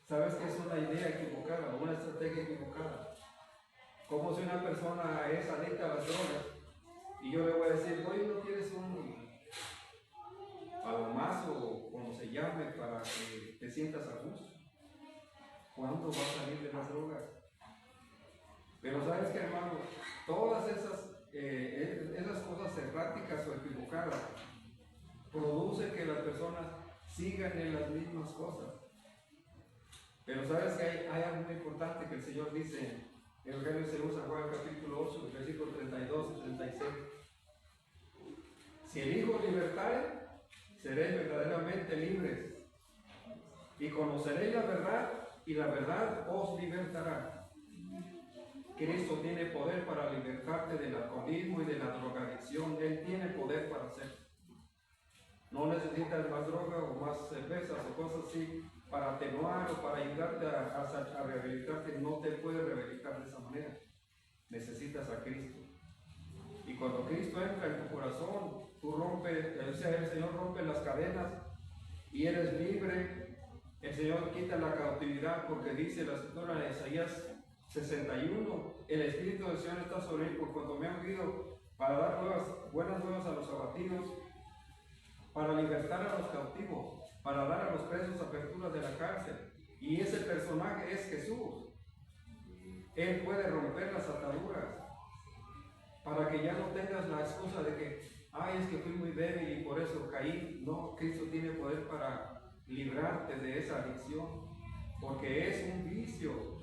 ¿Sabes que es una idea equivocada, una estrategia equivocada? Como si una persona es adicta a las drogas y yo le voy a decir: oye, ¿no quieres un palomazo o como se llame para que te sientas a gusto? ¿Cuándo va a salir de las drogas? Pero ¿sabes qué, hermano? Todas esas cosas erráticas o equivocadas producen que las personas sigan en las mismas cosas. Pero ¿sabes que hay algo muy importante que el Señor dice en el Evangelio según San Juan, capítulo 8, versículos 32 y 36? Si el Hijo libertare, seréis verdaderamente libres, y conoceréis la verdad, y la verdad os libertará. Cristo tiene poder para libertarte del alcoholismo y de la drogadicción. Él tiene poder para hacerlo. No necesitas más droga o más cervezas o cosas así para atenuar o para ayudarte a rehabilitarte. No te puede rehabilitar de esa manera. Necesitas a Cristo. Y cuando Cristo entra en tu corazón, tú rompes, o sea, el Señor rompe las cadenas y eres libre. El Señor quita la cautividad, porque dice la escritura en Isaías 61, el Espíritu del Señor está sobre mí por cuanto me ha ungido para dar buenas nuevas a los abatidos, para libertar a los cautivos, para dar a los presos aperturas de la cárcel. Y ese personaje es Jesús. Él puede romper las ataduras para que ya no tengas la excusa de que, ay, es que fui muy débil y por eso caí. No, Cristo tiene poder para librarte de esa adicción, porque es un vicio.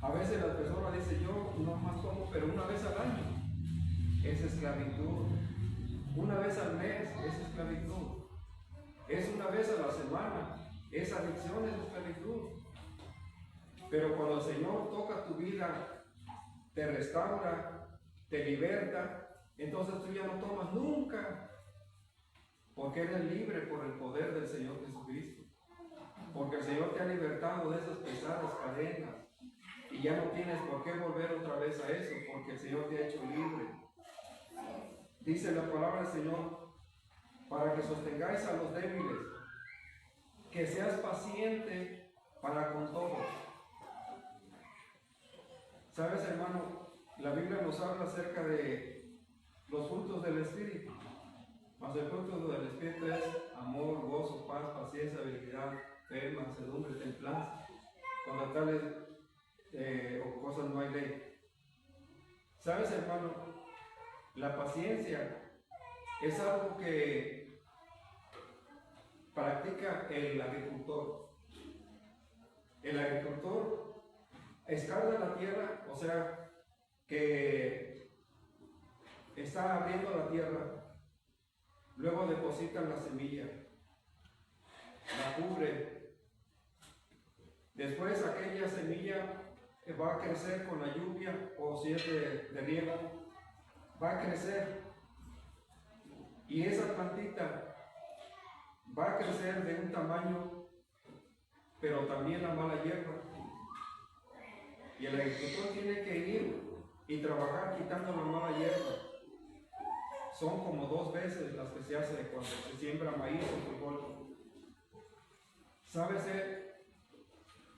A veces las personas dicen, yo no más tomo, pero una vez al año. Es esclavitud. Una vez al mes es esclavitud. Es una vez a la semana. Es adicción, es esclavitud. Pero cuando el Señor toca tu vida, te restaura, te liberta, entonces tú ya no tomas nunca. Porque eres libre por el poder del Señor Jesucristo. Porque el Señor te ha libertado de esas pesadas cadenas. Y ya no tienes por qué volver otra vez a eso, porque el Señor te ha hecho libre. Dice la palabra del Señor, para que sostengáis a los débiles, que seas paciente para con todos. ¿Sabes, hermano? La Biblia nos habla acerca de los frutos del Espíritu. Mas el fruto del Espíritu es amor, gozo, paz, paciencia, habilidad, fe, mansedumbre, templanza. Cuando tales o cosas no hay ley. ¿Sabes, hermano? La paciencia es algo que practica el agricultor. El agricultor escarda la tierra, o sea, que está abriendo la tierra, luego depositan la semilla, la cubre, después aquella semilla va a crecer con la lluvia, o si es de riego, va a crecer, y esa plantita va a crecer de un tamaño, pero también la mala hierba. Y el agricultor tiene que ir y trabajar quitando la mala hierba. Son como 2 veces las que se hace cuando se siembra maíz o frijol. ¿Sabes?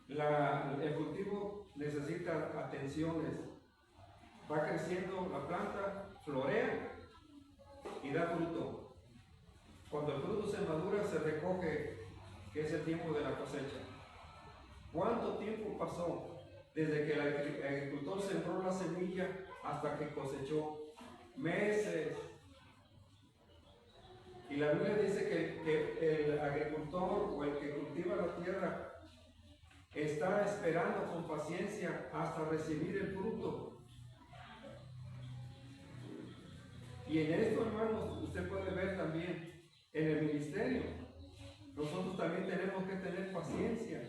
El cultivo necesita atenciones. Va creciendo la planta, florea y da fruto. Cuando el fruto se madura, se recoge, que es el tiempo de la cosecha. ¿Cuánto tiempo pasó desde que el agricultor sembró la semilla hasta que cosechó? Meses. Y la Biblia dice que el agricultor o el que cultiva la tierra está esperando con paciencia hasta recibir el fruto. Y en esto, hermanos, usted puede ver también en el ministerio. Nosotros también tenemos que tener paciencia,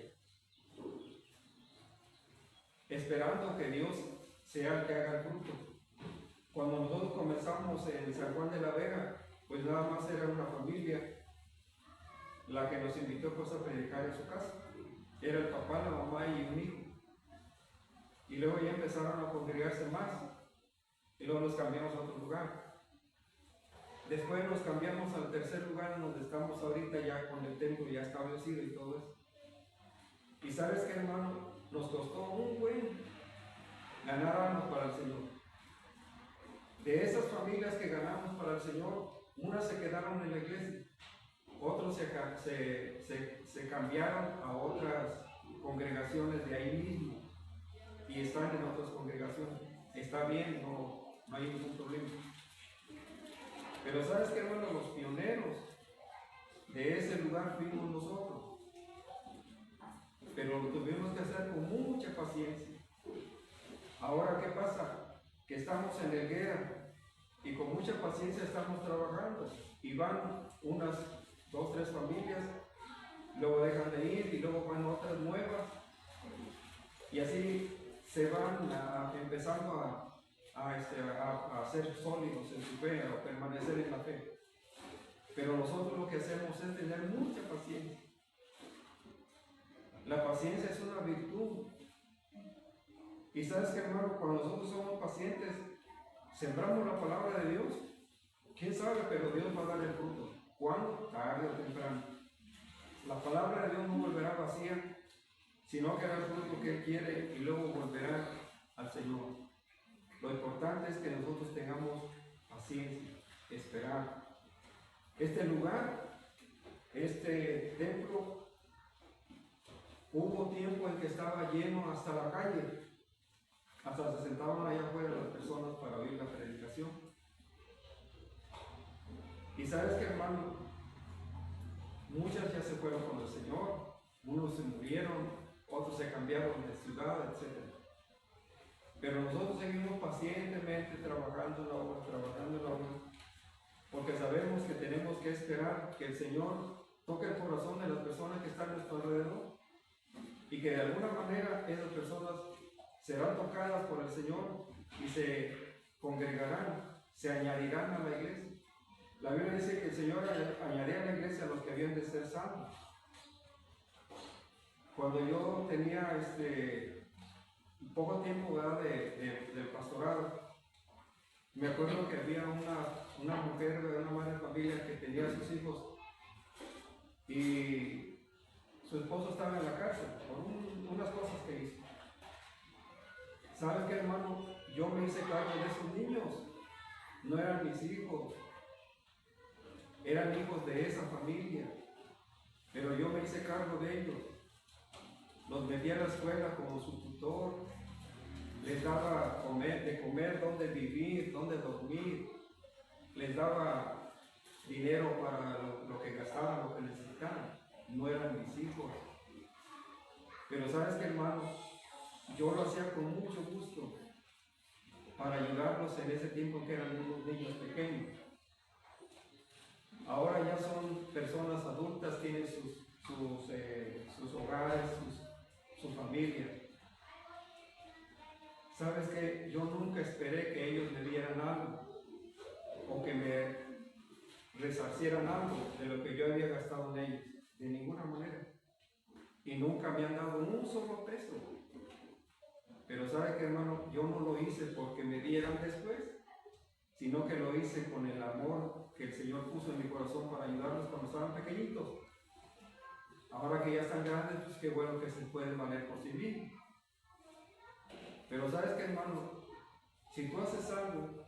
esperando que Dios sea el que haga el fruto. Cuando nosotros comenzamos en San Juan de la Vega, pues nada más era una familia la que nos invitó pues a predicar en su casa. Era el papá, la mamá y un hijo. Y luego ya empezaron a congregarse más. Y luego nos cambiamos a otro lugar. Después nos cambiamos al tercer lugar en donde estamos ahorita, ya con el templo ya establecido y todo eso. Y sabes qué, hermano, nos costó un buen ganar almas para el Señor. De esas familias que ganamos para el Señor, unas se quedaron en la iglesia, otros se cambiaron a otras congregaciones de ahí mismo y están en otras congregaciones. Está bien, no hay ningún problema. Pero sabes que, hermano, los pioneros de ese lugar fuimos nosotros. Pero lo tuvimos que hacer con mucha paciencia. Ahora, ¿qué pasa? Que estamos en la higuera y con mucha paciencia estamos trabajando. Y van unas 2, 3 familias, luego dejan de ir y luego van otras nuevas. Y así se van empezando a ser sólidos en su fe, a permanecer en la fe. Pero nosotros lo que hacemos es tener mucha paciencia. La paciencia es una virtud. Y sabes que, hermano, cuando nosotros somos pacientes, sembramos la palabra de Dios. ¿Quién sabe? Pero Dios va a dar el fruto. ¿Cuándo? Tarde o temprano. La palabra de Dios no volverá vacía, sino que hará el fruto que Él quiere y luego volverá al Señor. Lo importante es que nosotros tengamos paciencia, esperar. Este lugar, este templo, hubo tiempo en que estaba lleno hasta la calle. Hasta se sentaban allá afuera las personas para oír la predicación. Y sabes que, hermano, muchas ya se fueron con el Señor, unos se murieron, otros se cambiaron de ciudad, etc. Pero nosotros seguimos pacientemente trabajando en la obra, porque sabemos que tenemos que esperar que el Señor toque el corazón de las personas que están a nuestro alrededor y que de alguna manera esas personas serán tocadas por el Señor y se congregarán, se añadirán a la iglesia. La Biblia dice que el Señor añadía a la iglesia a los que habían de ser salvos. Cuando yo tenía poco tiempo, ¿verdad?, del pastorado, me acuerdo que había una mujer, una madre de familia que tenía a sus hijos y su esposo estaba en la cárcel por unas cosas que hizo. ¿Sabes qué, hermano? Yo me hice cargo de esos niños. No eran mis hijos, eran hijos de esa familia, pero yo me hice cargo de ellos. Los metí a la escuela como su tutor, les daba de comer, dónde vivir, dónde dormir, les daba dinero para lo que gastaban, lo que necesitaban. No eran mis hijos. Pero ¿sabes qué, hermano? Yo lo hacía con mucho gusto para ayudarlos en ese tiempo que eran unos niños pequeños. Ahora ya son personas adultas, tienen sus hogares, su familia. ¿Sabes qué? Yo nunca esperé que ellos me dieran algo o que me resarcieran algo de lo que yo había gastado en ellos. De ninguna manera. Y nunca me han dado un solo peso. Pero ¿sabe qué, hermano? Yo no lo hice porque me dieran después, sino que lo hice con el amor que el Señor puso en mi corazón para ayudarlos cuando estaban pequeñitos. Ahora que ya están grandes, pues qué bueno que se pueden valer por sí mismos. Pero ¿sabes qué, hermano? Si tú haces algo,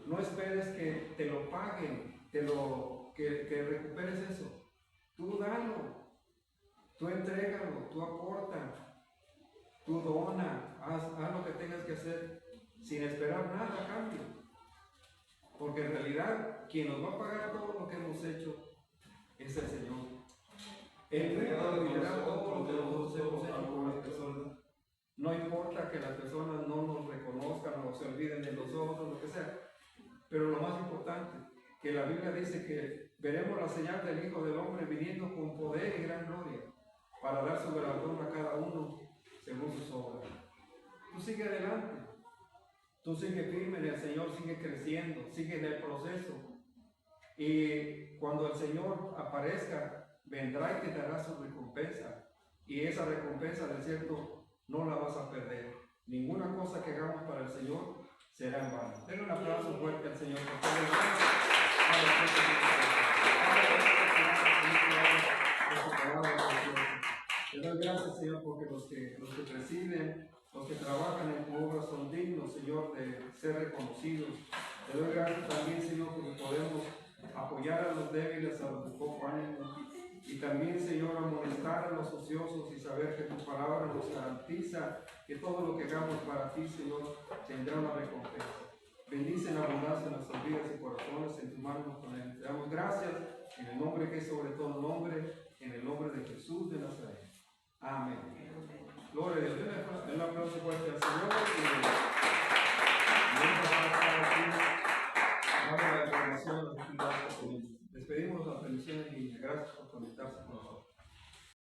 no esperes que te lo paguen, que recuperes eso. Tú dalo, tú entrégalo, tú aporta, tú dona, haz lo que tengas que hacer sin esperar nada a cambio. Porque en realidad quien nos va a pagar todo lo que hemos hecho es el Señor. Él va a olvidar todo lo que nosotros hemos hecho con las personas. No importa que las personas no nos reconozcan o se olviden de nosotros, lo que sea. Pero lo más importante, que la Biblia dice que veremos la señal del Hijo del Hombre viniendo con poder y gran gloria para dar su galardón a cada uno según sus obras. Tú sigue adelante. Tú sigue firme en el Señor, sigue creciendo, sigue en el proceso. Y cuando el Señor aparezca, vendrá y te dará su recompensa. Y esa recompensa, de cierto, no la vas a perder. Ninguna cosa que hagamos para el Señor será en vano. Denle un aplauso fuerte al Señor. Te doy gracias, Señor, porque los que presiden, los que trabajan en tu obra son dignos, Señor, de ser reconocidos. Te doy gracias también, Señor, porque podemos apoyar a los débiles, a los de poco ánimo, y también, Señor, amonestar a los ociosos y saber que tu palabra nos garantiza que todo lo que hagamos para ti, Señor, tendrá una recompensa. Bendice en abundancia nuestras vidas y corazones, en tu mano nos ponemos. Te damos gracias en el nombre que es sobre todo nombre, en el nombre de Jesús de Nazaret. Amén. Gloria a Dios. Den un aplauso fuerte al Señor. Despedimos la bendición en línea. Gracias por conectarse con nosotros.